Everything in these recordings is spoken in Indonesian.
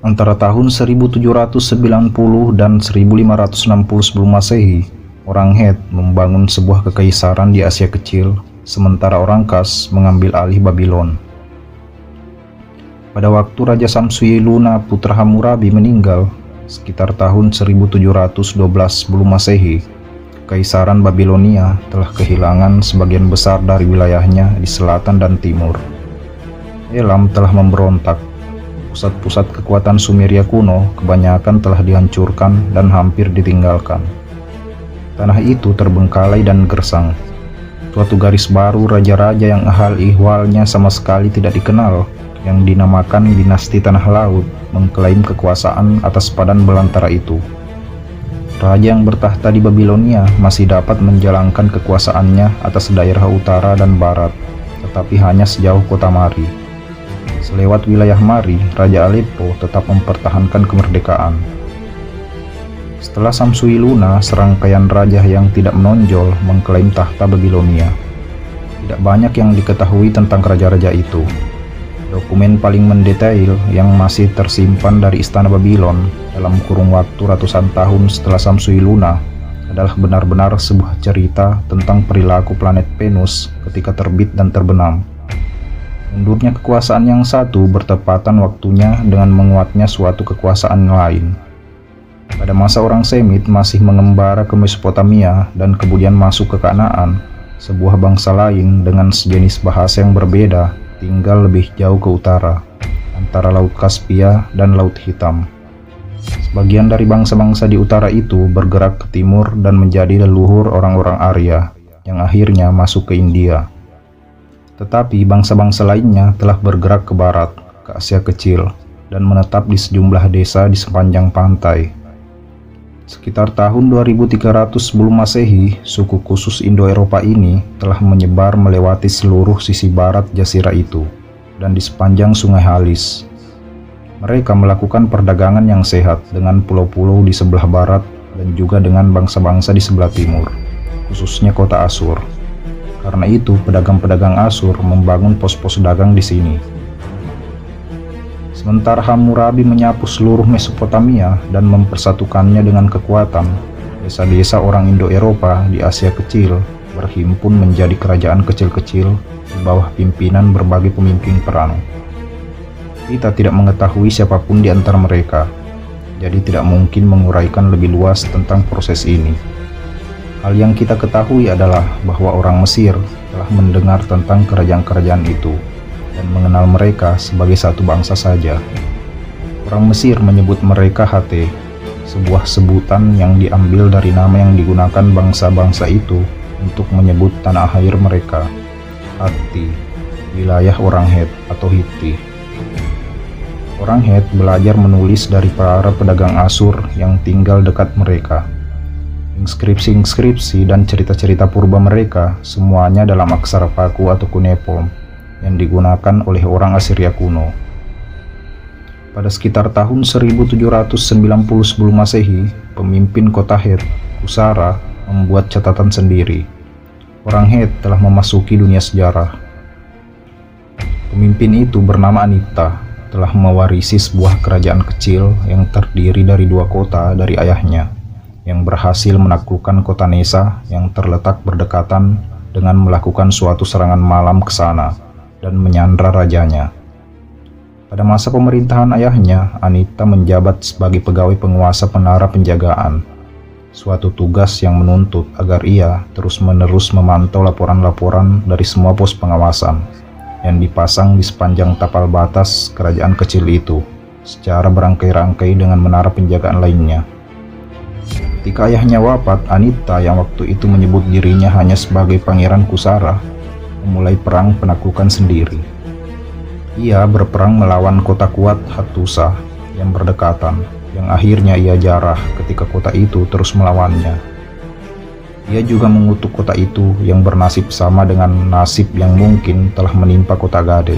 Antara tahun 1790 dan 1560 sebelum Masehi, orang Het membangun sebuah kekaisaran di Asia Kecil, sementara orang Kas mengambil alih Babylon. Pada waktu Raja Samsu-iluna putra Hammurabi meninggal, sekitar tahun 1712 sebelum Masehi, Kekaisaran Babilonia telah kehilangan sebagian besar dari wilayahnya di selatan dan timur. Elam telah memberontak. Pusat-pusat kekuatan Sumeria kuno kebanyakan telah dihancurkan dan hampir ditinggalkan. Tanah itu terbengkalai dan gersang. Suatu garis baru raja-raja yang ahal ihwalnya sama sekali tidak dikenal, yang dinamakan dinasti Tanah Laut, mengklaim kekuasaan atas padan belantara itu. Raja yang bertahta di Babilonia masih dapat menjalankan kekuasaannya atas daerah utara dan barat, tetapi hanya sejauh kota Mari. Selewat wilayah Mari, Raja Aleppo tetap mempertahankan kemerdekaan. Setelah Samsu-iluna, serangkaian raja yang tidak menonjol mengklaim tahta Babilonia. Tidak banyak yang diketahui tentang raja-raja itu. Dokumen paling mendetail yang masih tersimpan dari Istana Babylon dalam kurun waktu ratusan tahun setelah Samsu-iluna adalah benar-benar sebuah cerita tentang perilaku planet Venus ketika terbit dan terbenam. Mundurnya kekuasaan yang satu bertepatan waktunya dengan menguatnya suatu kekuasaan lain. Pada masa orang Semit masih mengembara ke Mesopotamia dan kemudian masuk ke Kanaan, sebuah bangsa lain dengan sejenis bahasa yang berbeda tinggal lebih jauh ke utara, antara Laut Kaspia dan Laut Hitam. Sebagian dari bangsa-bangsa di utara itu bergerak ke timur dan menjadi leluhur orang-orang Arya, yang akhirnya masuk ke India. Tetapi bangsa-bangsa lainnya telah bergerak ke barat, ke Asia Kecil, dan menetap di sejumlah desa di sepanjang pantai. Sekitar tahun 2300 sebelum Masehi, suku khusus Indo-Eropa ini telah menyebar melewati seluruh sisi barat jazirah itu, dan di sepanjang Sungai Halis. Mereka melakukan perdagangan yang sehat dengan pulau-pulau di sebelah barat dan juga dengan bangsa-bangsa di sebelah timur, khususnya kota Asur. Karena itu, pedagang-pedagang Asur membangun pos-pos dagang di sini. Sementara Hammurabi menyapu seluruh Mesopotamia dan mempersatukannya dengan kekuatan, desa-desa orang Indo-Eropa di Asia Kecil berhimpun menjadi kerajaan kecil-kecil di bawah pimpinan berbagai pemimpin perang. Kita tidak mengetahui siapapun di antara mereka, jadi tidak mungkin menguraikan lebih luas tentang proses ini. Hal yang kita ketahui adalah bahwa orang Mesir telah mendengar tentang kerajaan-kerajaan itu dan mengenal mereka sebagai satu bangsa saja. Orang Mesir menyebut mereka Hate, sebuah sebutan yang diambil dari nama yang digunakan bangsa-bangsa itu untuk menyebut tanah air mereka, Hatti, wilayah orang Het atau Hitti. Orang Het belajar menulis dari para pedagang Asur yang tinggal dekat mereka. Inskripsi-inskripsi dan cerita-cerita purba mereka semuanya dalam aksara Paku atau Cuneiform yang digunakan oleh orang Assyria kuno. Pada sekitar tahun 1790 sebelum Masehi, pemimpin kota Het, Kusara, membuat catatan sendiri. Orang Het telah memasuki dunia sejarah. Pemimpin itu bernama Anitta, telah mewarisi sebuah kerajaan kecil yang terdiri dari dua kota dari ayahnya, yang berhasil menaklukkan kota Nesa yang terletak berdekatan dengan melakukan suatu serangan malam ke sana dan menyandra rajanya. Pada masa pemerintahan ayahnya, Anitta menjabat sebagai pegawai penguasa menara penjagaan, suatu tugas yang menuntut agar ia terus-menerus memantau laporan-laporan dari semua pos pengawasan yang dipasang di sepanjang tapal batas kerajaan kecil itu, secara berangkai-rangkai dengan menara penjagaan lainnya. Ketika ayahnya wafat, Anitta yang waktu itu menyebut dirinya hanya sebagai Pangeran Kusara, memulai perang penaklukan sendiri. Ia berperang melawan kota kuat Hattusa yang berdekatan, yang akhirnya ia jarah ketika kota itu terus melawannya. Ia juga mengutuk kota itu yang bernasib sama dengan nasib yang mungkin telah menimpa kota Gade.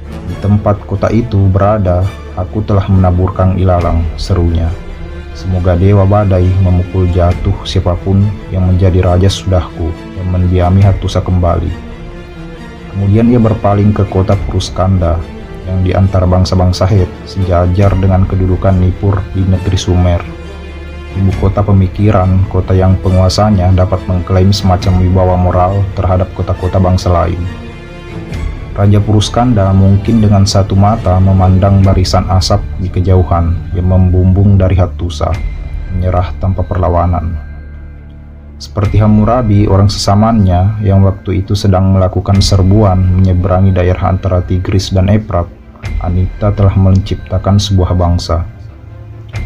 Di tempat kota itu berada, aku telah menaburkan ilalang, serunya. Semoga Dewa Badai memukul jatuh siapapun yang menjadi raja sudahku yang mendiami Hattusa kembali. Kemudian ia berpaling ke kota Puruskanda, yang di antara bangsa-bangsa Het sejajar dengan kedudukan Nippur di negeri Sumer. Ibu kota pemikiran, kota yang penguasanya dapat mengklaim semacam wibawa moral terhadap kota-kota bangsa lain. Raja Puruskanda mungkin dengan satu mata memandang barisan asap di kejauhan yang membumbung dari Hattusa, menyerah tanpa perlawanan. Seperti Hammurabi, orang sesamanya yang waktu itu sedang melakukan serbuan menyeberangi daerah antara Tigris dan Efrat, Anita telah menciptakan sebuah bangsa.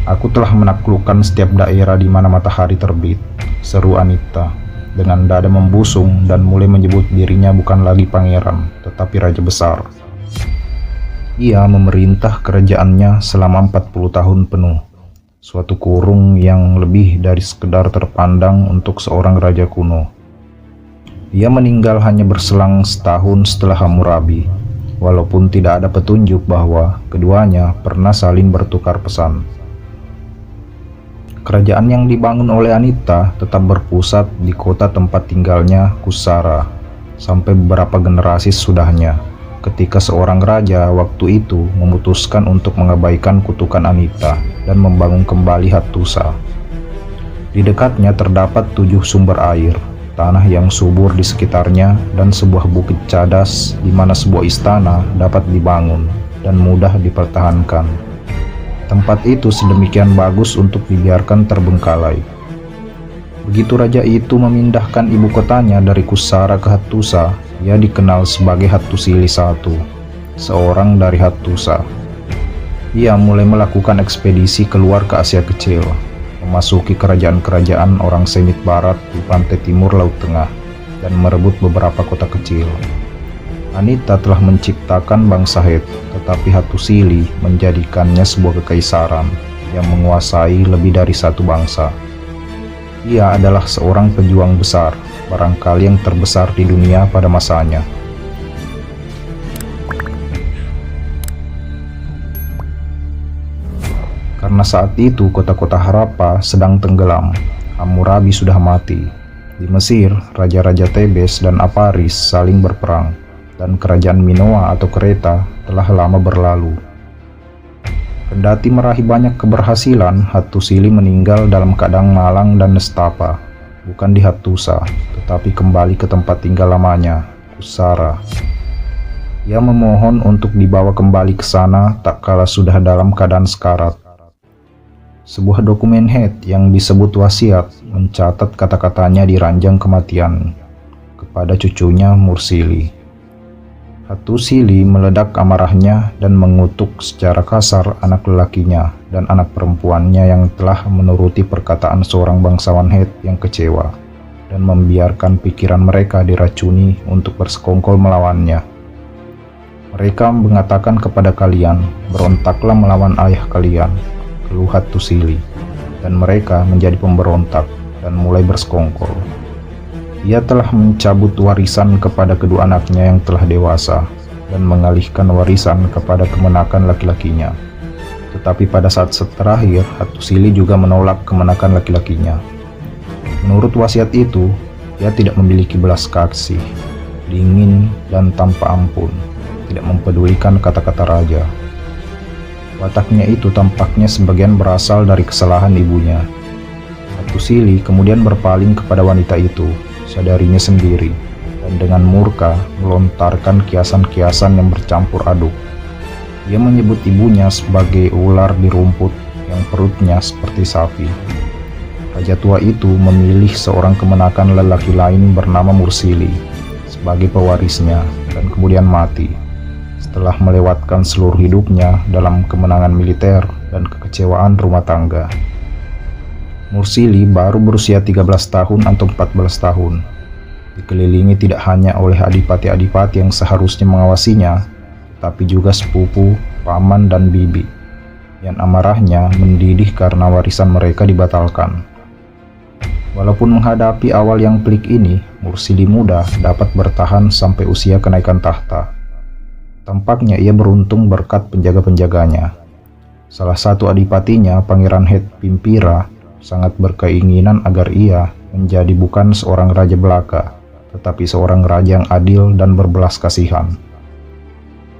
"Aku telah menaklukkan setiap daerah di mana matahari terbit," seru Anita dengan dada membusung dan mulai menyebut dirinya bukan lagi pangeran, tetapi raja besar. Ia memerintah kerajaannya selama 40 tahun penuh, suatu kurung yang lebih dari sekedar terpandang untuk seorang raja kuno. Ia meninggal hanya berselang setahun setelah Hammurabi, walaupun tidak ada petunjuk bahwa keduanya pernah saling bertukar pesan. Kerajaan yang dibangun oleh Anita tetap berpusat di kota tempat tinggalnya Kusara sampai beberapa generasi sesudahnya, ketika seorang raja waktu itu memutuskan untuk mengabaikan kutukan Anita dan membangun kembali Hattusa. Di dekatnya terdapat 7 sumber air, tanah yang subur di sekitarnya, dan sebuah bukit cadas di mana sebuah istana dapat dibangun dan mudah dipertahankan. Tempat itu sedemikian bagus untuk dibiarkan terbengkalai. Begitu raja itu memindahkan ibu kotanya dari Kusara ke Hattusa, ia dikenal sebagai Hattusili I, seorang dari Hattusa. Ia mulai melakukan ekspedisi keluar ke Asia Kecil, memasuki kerajaan-kerajaan orang Semit Barat di pantai timur Laut Tengah, dan merebut beberapa kota kecil. Anita telah menciptakan bangsa Het, tetapi Hattusili menjadikannya sebuah kekaisaran yang menguasai lebih dari satu bangsa. Ia adalah seorang pejuang besar, barangkali yang terbesar di dunia pada masanya. Karena saat itu kota-kota Harappa sedang tenggelam, Hammurabi sudah mati. Di Mesir, raja-raja Tebes dan Aparis saling berperang, dan kerajaan Minoa atau Kreta telah lama berlalu. Kendati meraih banyak keberhasilan, Hattusili meninggal dalam keadaan malang dan nestapa, bukan di Hattusa, tetapi kembali ke tempat tinggal lamanya, Kusara. Ia memohon untuk dibawa kembali ke sana tak kala sudah dalam keadaan sekarat. Sebuah dokumen Het yang disebut wasiat mencatat kata-katanya di ranjang kematian kepada cucunya Mursili. Hattusili meledak amarahnya dan mengutuk secara kasar anak lelakinya dan anak perempuannya yang telah menuruti perkataan seorang bangsawan Het yang kecewa dan membiarkan pikiran mereka diracuni untuk bersekongkol melawannya. Mereka mengatakan kepada kalian, "Berontaklah melawan ayah kalian," keluh Hattusili, dan mereka menjadi pemberontak dan mulai bersekongkol. Ia telah mencabut warisan kepada kedua anaknya yang telah dewasa dan mengalihkan warisan kepada kemenakan laki-lakinya. Tetapi pada saat terakhir, Hattusili juga menolak kemenakan laki-lakinya. Menurut wasiat itu, ia tidak memiliki belas kasih, dingin dan tanpa ampun, tidak mempedulikan kata-kata raja. Wataknya itu tampaknya sebagian berasal dari kesalahan ibunya. Hattusili kemudian berpaling kepada wanita itu, sadarinya sendiri, dan dengan murka melontarkan kiasan-kiasan yang bercampur aduk. Ia menyebut ibunya sebagai ular di rumput yang perutnya seperti sapi. Raja tua itu memilih seorang kemenakan lelaki lain bernama Mursili sebagai pewarisnya dan kemudian mati setelah melewatkan seluruh hidupnya dalam kemenangan militer dan kekecewaan rumah tangga. Mursili baru berusia 13 tahun atau 14 tahun, dikelilingi tidak hanya oleh adipati-adipati yang seharusnya mengawasinya, tapi juga sepupu, paman, dan bibi, yang amarahnya mendidih karena warisan mereka dibatalkan. Walaupun menghadapi awal yang pelik ini, Mursili muda dapat bertahan sampai usia kenaikan tahta. Tampaknya ia beruntung berkat penjaga-penjaganya. Salah satu adipatinya, Pangeran Het Pimpira, sangat berkeinginan agar ia menjadi bukan seorang raja belaka, tetapi seorang raja yang adil dan berbelas kasihan.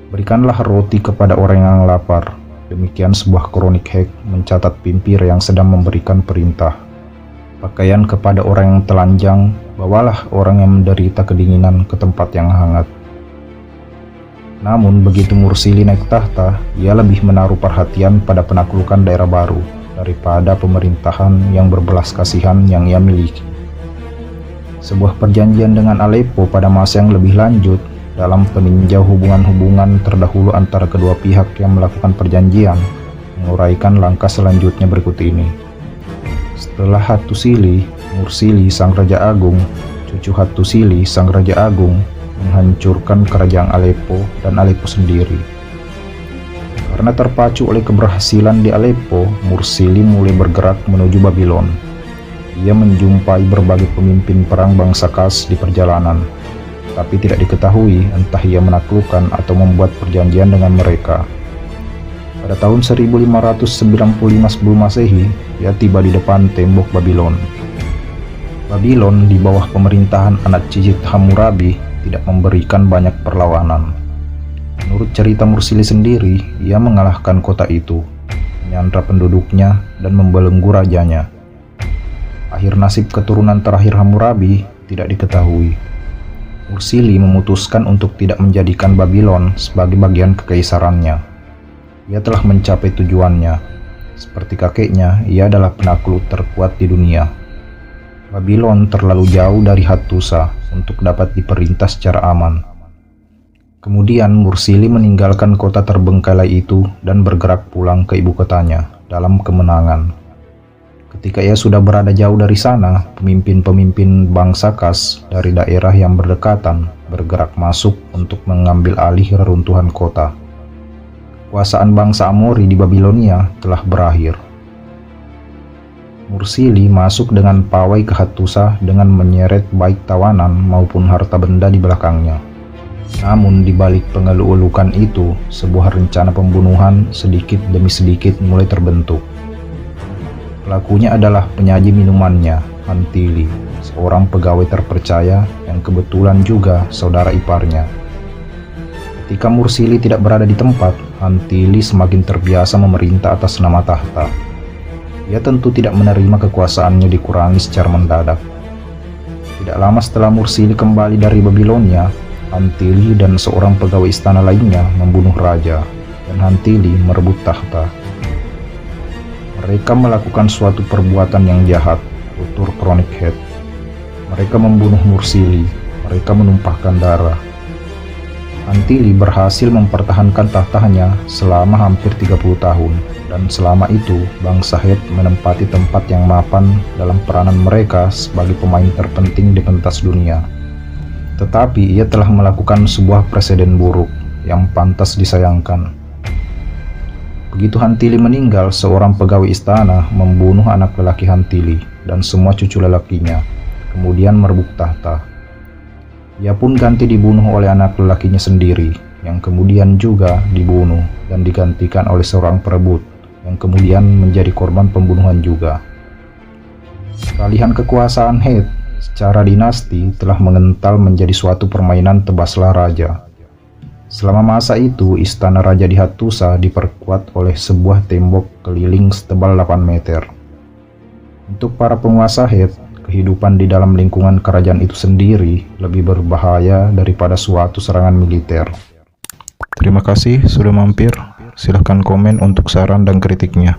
Berikanlah roti kepada orang yang lapar. Demikian sebuah kronik Het mencatat pimpir yang sedang memberikan perintah. Pakaian kepada orang yang telanjang, bawalah orang yang menderita kedinginan ke tempat yang hangat. Namun begitu Mursili naik tahta, ia lebih menaruh perhatian pada penaklukan daerah baru daripada pemerintahan yang berbelas kasihan yang ia miliki. Sebuah perjanjian dengan Aleppo pada masa yang lebih lanjut dalam peninjau hubungan-hubungan terdahulu antara kedua pihak yang melakukan perjanjian menguraikan langkah selanjutnya berikut ini. Setelah Hattusili, Mursili sang Raja Agung, cucu Hattusili sang Raja Agung, menghancurkan kerajaan Aleppo dan Aleppo sendiri. Karena terpacu oleh keberhasilan di Aleppo, Mursili mulai bergerak menuju Babylon. Ia menjumpai berbagai pemimpin perang bangsa Kas di perjalanan, tapi tidak diketahui entah ia menaklukkan atau membuat perjanjian dengan mereka. Pada tahun 1595 sebelum Masehi, ia tiba di depan tembok Babylon. Babylon di bawah pemerintahan anak cicit Hammurabi tidak memberikan banyak perlawanan. Menurut cerita Mursili sendiri, ia mengalahkan kota itu, menyandra penduduknya, dan membelenggu rajanya. Akhir nasib keturunan terakhir Hammurabi tidak diketahui. Mursili memutuskan untuk tidak menjadikan Babylon sebagai bagian kekaisarannya. Ia telah mencapai tujuannya. Seperti kakeknya, ia adalah penakluk terkuat di dunia. Babylon terlalu jauh dari Hattusa untuk dapat diperintah secara aman. Kemudian Mursili meninggalkan kota terbengkalai itu dan bergerak pulang ke ibu kotanya dalam kemenangan. Ketika ia sudah berada jauh dari sana, pemimpin-pemimpin bangsa Kas dari daerah yang berdekatan bergerak masuk untuk mengambil alih reruntuhan kota. Kekuasaan bangsa Amori di Babilonia telah berakhir. Mursili masuk dengan pawai ke Hattusa dengan menyeret baik tawanan maupun harta benda di belakangnya. Namun di balik pengeluk-elukan itu, sebuah rencana pembunuhan sedikit demi sedikit mulai terbentuk. Pelakunya adalah penyaji minumannya, Hantili, seorang pegawai terpercaya yang kebetulan juga saudara iparnya. Ketika Mursili tidak berada di tempat, Hantili semakin terbiasa memerintah atas nama tahta. Ia tentu tidak menerima kekuasaannya dikurangi secara mendadak. Tidak lama setelah Mursili kembali dari Babilonia, Hantili dan seorang pegawai istana lainnya membunuh raja, dan Hantili merebut tahta. Mereka melakukan suatu perbuatan yang jahat, tutur kronik Het. Mereka membunuh Mursili, mereka menumpahkan darah. Hantili berhasil mempertahankan tahtanya selama hampir 30 tahun, dan selama itu bangsa Het menempati tempat yang mapan dalam peranan mereka sebagai pemain terpenting di pentas dunia. Tetapi ia telah melakukan sebuah presiden buruk yang pantas disayangkan. Begitu Hantili meninggal, seorang pegawai istana membunuh anak lelaki Hantili dan semua cucu lelakinya, kemudian merebut tahta. Ia pun ganti dibunuh oleh anak lelakinya sendiri, yang kemudian juga dibunuh dan digantikan oleh seorang perebut, yang kemudian menjadi korban pembunuhan juga. Peralihan kekuasaan Het secara dinasti telah mengental menjadi suatu permainan tebaslah raja. Selama masa itu, istana raja di Hattusa diperkuat oleh sebuah tembok keliling setebal 8 meter. Untuk para penguasa Het, kehidupan di dalam lingkungan kerajaan itu sendiri lebih berbahaya daripada suatu serangan militer. Terima kasih sudah mampir. Silahkan komen untuk saran dan kritiknya.